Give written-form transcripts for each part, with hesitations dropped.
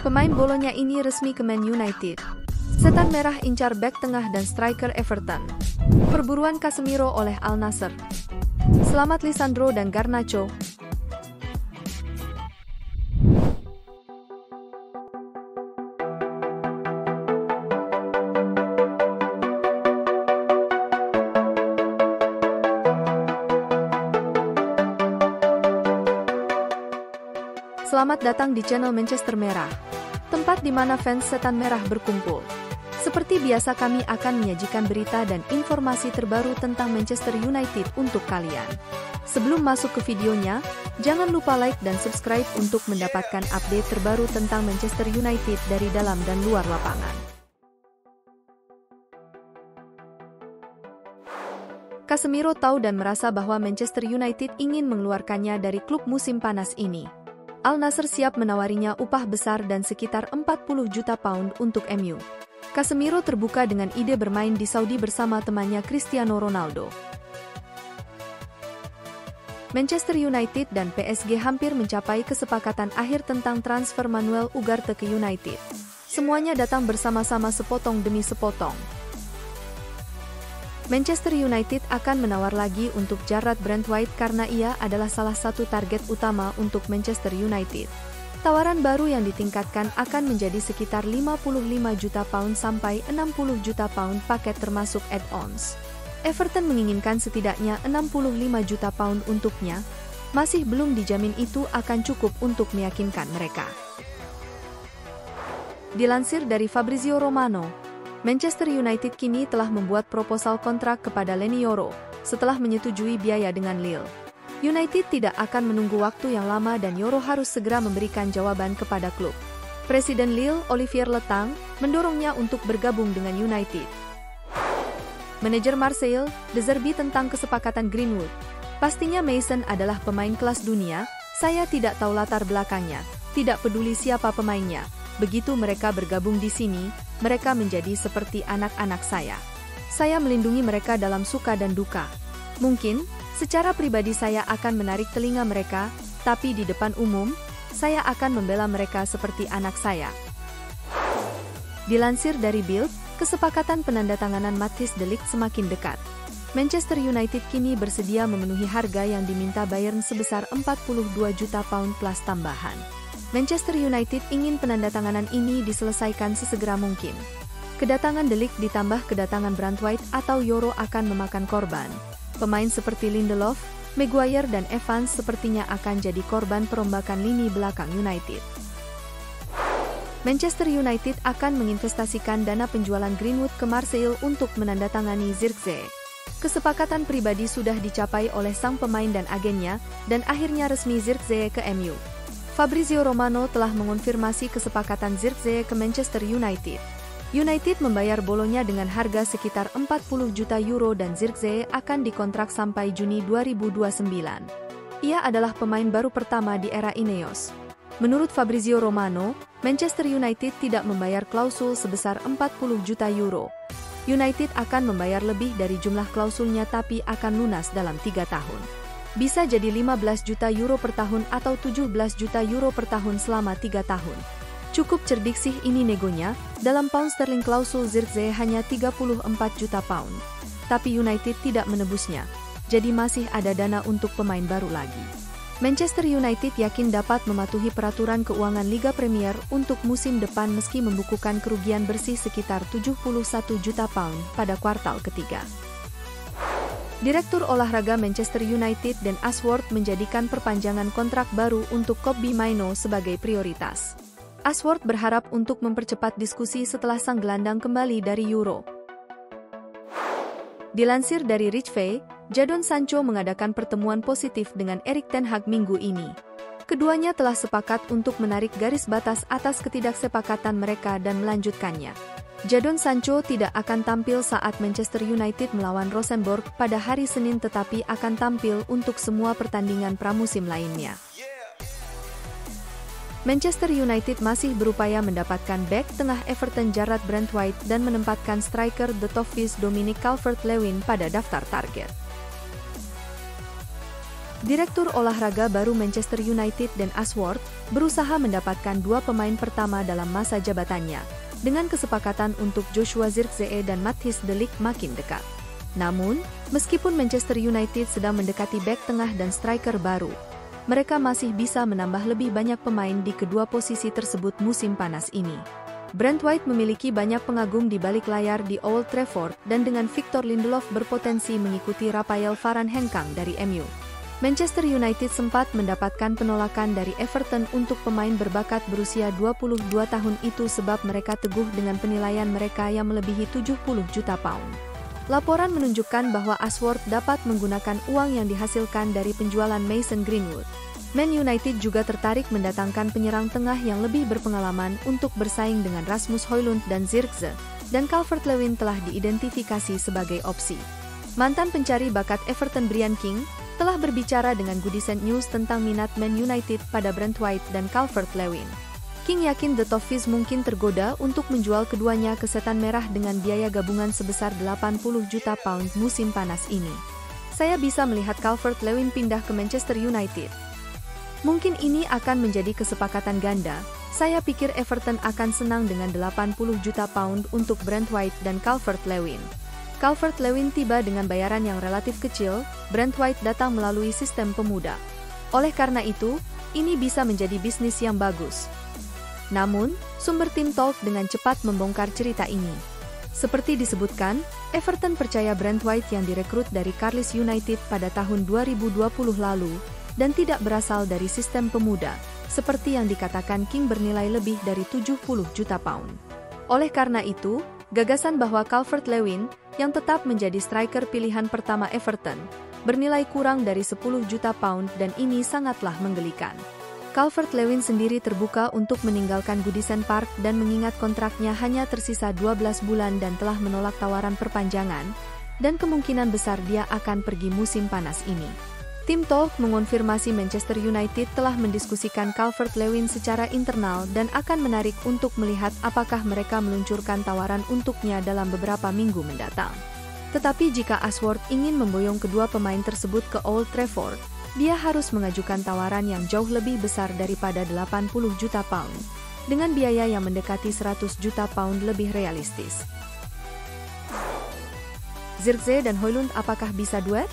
Pemain Bolonya ini resmi ke Man United. Setan Merah incar bek tengah dan striker Everton. Perburuan Casemiro oleh Al Nassr. Selamat Lisandro dan Garnacho. Selamat datang di channel Manchester Merah, tempat di mana fans Setan Merah berkumpul. Seperti biasa kami akan menyajikan berita dan informasi terbaru tentang Manchester United untuk kalian. Sebelum masuk ke videonya, jangan lupa like dan subscribe untuk mendapatkan update terbaru tentang Manchester United dari dalam dan luar lapangan. Casemiro tahu dan merasa bahwa Manchester United ingin mengeluarkannya dari klub musim panas ini. Al Nassr siap menawarinya upah besar dan sekitar 40 juta pound untuk MU. Casemiro terbuka dengan ide bermain di Saudi bersama temannya Cristiano Ronaldo. Manchester United dan PSG hampir mencapai kesepakatan akhir tentang transfer Manuel Ugarte ke United. Semuanya datang bersama-sama sepotong demi sepotong. Manchester United akan menawar lagi untuk Jarrad Brandtwaite karena ia adalah salah satu target utama untuk Manchester United. Tawaran baru yang ditingkatkan akan menjadi sekitar 55 juta pound sampai 60 juta pound paket termasuk add-ons. Everton menginginkan setidaknya 65 juta pound untuknya. Masih belum dijamin itu akan cukup untuk meyakinkan mereka. Dilansir dari Fabrizio Romano, Manchester United kini telah membuat proposal kontrak kepada Leny Yoro, setelah menyetujui biaya dengan Lille. United tidak akan menunggu waktu yang lama dan Yoro harus segera memberikan jawaban kepada klub. Presiden Lille, Olivier Letang, mendorongnya untuk bergabung dengan United. Manajer Marseille, De Zerbi tentang kesepakatan Greenwood. Pastinya Mason adalah pemain kelas dunia, saya tidak tahu latar belakangnya, tidak peduli siapa pemainnya. Begitu mereka bergabung di sini, mereka menjadi seperti anak-anak saya. Saya melindungi mereka dalam suka dan duka. Mungkin, secara pribadi saya akan menarik telinga mereka, tapi di depan umum, saya akan membela mereka seperti anak saya. Dilansir dari Bild, kesepakatan penandatanganan Matthijs de Ligt semakin dekat. Manchester United kini bersedia memenuhi harga yang diminta Bayern sebesar 42 juta pound plus tambahan. Manchester United ingin penandatanganan ini diselesaikan sesegera mungkin. Kedatangan De Ligt ditambah kedatangan Brandtwaite atau Yoro akan memakan korban. Pemain seperti Lindelof, Maguire dan Evans sepertinya akan jadi korban perombakan lini belakang United. Manchester United akan menginvestasikan dana penjualan Greenwood ke Marseille untuk menandatangani Zirkzee. Kesepakatan pribadi sudah dicapai oleh sang pemain dan agennya, dan akhirnya resmi Zirkzee ke MU. Fabrizio Romano telah mengonfirmasi kesepakatan Zirkzee ke Manchester United. United membayar Bolonya dengan harga sekitar 40 juta euro dan Zirkzee akan dikontrak sampai Juni 2029. Ia adalah pemain baru pertama di era Ineos. Menurut Fabrizio Romano, Manchester United tidak membayar klausul sebesar 40 juta euro. United akan membayar lebih dari jumlah klausulnya tapi akan lunas dalam 3 tahun. Bisa jadi 15 juta euro per tahun atau 17 juta euro per tahun selama 3 tahun. Cukup cerdik sih ini negonya, dalam pound sterling klausul Zirkzee hanya 34 juta pound. Tapi United tidak menebusnya, jadi masih ada dana untuk pemain baru lagi. Manchester United yakin dapat mematuhi peraturan keuangan Liga Premier untuk musim depan meski membukukan kerugian bersih sekitar 71 juta pound pada kuartal ketiga. Direktur olahraga Manchester United Dan Ashworth menjadikan perpanjangan kontrak baru untuk Kobbie Mainoo sebagai prioritas. Ashworth berharap untuk mempercepat diskusi setelah sang gelandang kembali dari Euro. Dilansir dari Richve, Jadon Sancho mengadakan pertemuan positif dengan Erik ten Hag minggu ini. Keduanya telah sepakat untuk menarik garis batas atas ketidaksepakatan mereka dan melanjutkannya. Jadon Sancho tidak akan tampil saat Manchester United melawan Rosenborg pada hari Senin tetapi akan tampil untuk semua pertandingan pramusim lainnya. Manchester United masih berupaya mendapatkan bek tengah Everton Jarrad Brandtwaite dan menempatkan striker The Toffees Dominic Calvert-Lewin pada daftar target. Direktur olahraga baru Manchester United Dan Ashworth berusaha mendapatkan dua pemain pertama dalam masa jabatannya, dengan kesepakatan untuk Joshua Zirkzee dan Matthijs de Ligt makin dekat. Namun, meskipun Manchester United sedang mendekati bek tengah dan striker baru, mereka masih bisa menambah lebih banyak pemain di kedua posisi tersebut musim panas ini. Brent White memiliki banyak pengagum di balik layar di Old Trafford dan dengan Victor Lindelof berpotensi mengikuti Raphael Varane hengkang dari MU. Manchester United sempat mendapatkan penolakan dari Everton untuk pemain berbakat berusia 22 tahun itu sebab mereka teguh dengan penilaian mereka yang melebihi 70 juta pound. Laporan menunjukkan bahwa Ashworth dapat menggunakan uang yang dihasilkan dari penjualan Mason Greenwood. Man United juga tertarik mendatangkan penyerang tengah yang lebih berpengalaman untuk bersaing dengan Rasmus Højlund dan Zirkzee, dan Calvert-Lewin telah diidentifikasi sebagai opsi. Mantan pencari bakat Everton Brian King telah berbicara dengan Goodison News tentang minat Man United pada Brent White dan Calvert-Lewin. King yakin The Toffees mungkin tergoda untuk menjual keduanya ke Setan Merah dengan biaya gabungan sebesar 80 juta pound musim panas ini. Saya bisa melihat Calvert-Lewin pindah ke Manchester United. Mungkin ini akan menjadi kesepakatan ganda. Saya pikir Everton akan senang dengan 80 juta pound untuk Brent White dan Calvert-Lewin. Calvert-Lewin tiba dengan bayaran yang relatif kecil, Brent White datang melalui sistem pemuda. Oleh karena itu, ini bisa menjadi bisnis yang bagus. Namun, sumber tim Talk dengan cepat membongkar cerita ini. Seperti disebutkan, Everton percaya Brent White yang direkrut dari Carlisle United pada tahun 2020 lalu, dan tidak berasal dari sistem pemuda, seperti yang dikatakan King bernilai lebih dari 70 juta pound. Oleh karena itu, gagasan bahwa Calvert-Lewin, yang tetap menjadi striker pilihan pertama Everton, bernilai kurang dari 10 juta pound dan ini sangatlah menggelikan. Calvert-Lewin sendiri terbuka untuk meninggalkan Goodison Park dan mengingat kontraknya hanya tersisa 12 bulan dan telah menolak tawaran perpanjangan, dan kemungkinan besar dia akan pergi musim panas ini. Tim Talk mengonfirmasi Manchester United telah mendiskusikan Calvert-Lewin secara internal dan akan menarik untuk melihat apakah mereka meluncurkan tawaran untuknya dalam beberapa minggu mendatang. Tetapi jika Ashworth ingin memboyong kedua pemain tersebut ke Old Trafford, dia harus mengajukan tawaran yang jauh lebih besar daripada 80 juta pound, dengan biaya yang mendekati 100 juta pound lebih realistis. Zirkzee dan Højlund apakah bisa duet?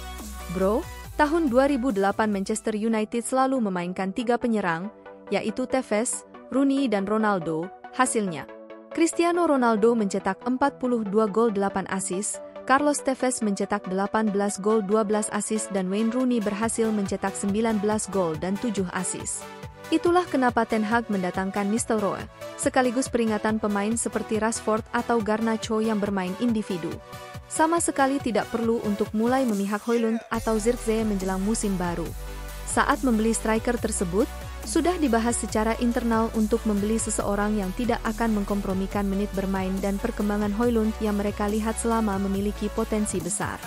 Bro, tahun 2008 Manchester United selalu memainkan tiga penyerang, yaitu Tevez, Rooney dan Ronaldo. Hasilnya, Cristiano Ronaldo mencetak 42 gol 8 assist, Carlos Tevez mencetak 18 gol 12 assist dan Wayne Rooney berhasil mencetak 19 gol dan 7 assist. Itulah kenapa Ten Hag mendatangkan Nistelrooy, sekaligus peringatan pemain seperti Rashford atau Garnacho yang bermain individu. Sama sekali tidak perlu untuk mulai memihak Højlund atau Zirkzee menjelang musim baru. Saat membeli striker tersebut, sudah dibahas secara internal untuk membeli seseorang yang tidak akan mengkompromikan menit bermain dan perkembangan Højlund yang mereka lihat selama memiliki potensi besar.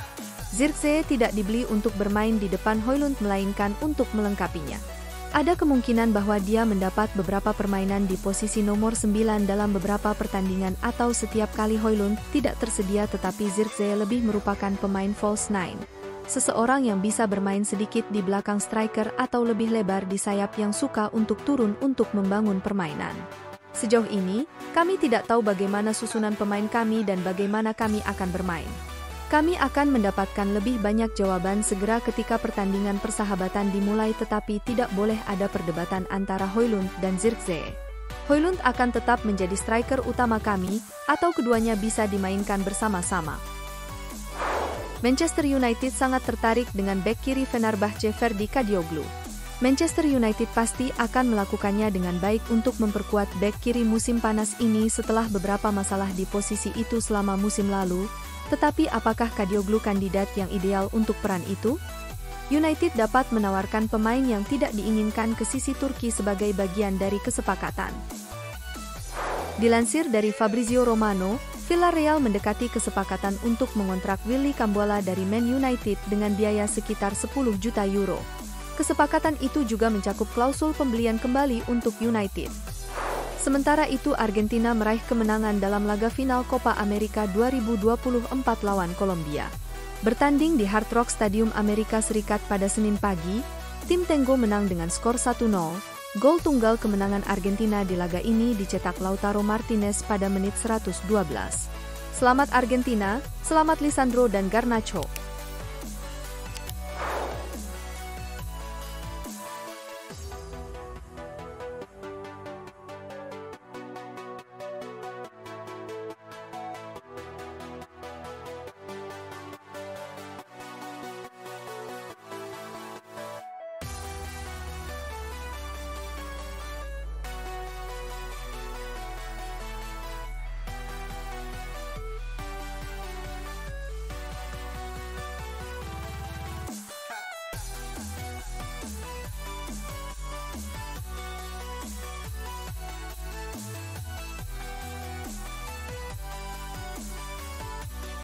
Zirkzee tidak dibeli untuk bermain di depan Højlund melainkan untuk melengkapinya. Ada kemungkinan bahwa dia mendapat beberapa permainan di posisi nomor 9 dalam beberapa pertandingan atau setiap kali Højlund tidak tersedia tetapi Zirkzee lebih merupakan pemain false nine. Seseorang yang bisa bermain sedikit di belakang striker atau lebih lebar di sayap yang suka untuk turun untuk membangun permainan. Sejauh ini, kami tidak tahu bagaimana susunan pemain kami dan bagaimana kami akan bermain. Kami akan mendapatkan lebih banyak jawaban segera ketika pertandingan persahabatan dimulai tetapi tidak boleh ada perdebatan antara Højlund dan Zirkzee. Højlund akan tetap menjadi striker utama kami, atau keduanya bisa dimainkan bersama-sama. Manchester United sangat tertarik dengan bek kiri Fenerbahce Ferdi Kadioglu. Manchester United pasti akan melakukannya dengan baik untuk memperkuat bek kiri musim panas ini setelah beberapa masalah di posisi itu selama musim lalu. Tetapi apakah Kadioglu kandidat yang ideal untuk peran itu? United dapat menawarkan pemain yang tidak diinginkan ke sisi Turki sebagai bagian dari kesepakatan. Dilansir dari Fabrizio Romano, Villarreal mendekati kesepakatan untuk mengontrak Willy Cambola dari Man United dengan biaya sekitar 10 juta euro. Kesepakatan itu juga mencakup klausul pembelian kembali untuk United. Sementara itu Argentina meraih kemenangan dalam laga final Copa America 2024 lawan Kolombia. Bertanding di Hard Rock Stadium Amerika Serikat pada Senin pagi, tim Tango menang dengan skor 1-0. Gol tunggal kemenangan Argentina di laga ini dicetak Lautaro Martinez pada menit 112. Selamat Argentina, selamat Lisandro dan Garnacho.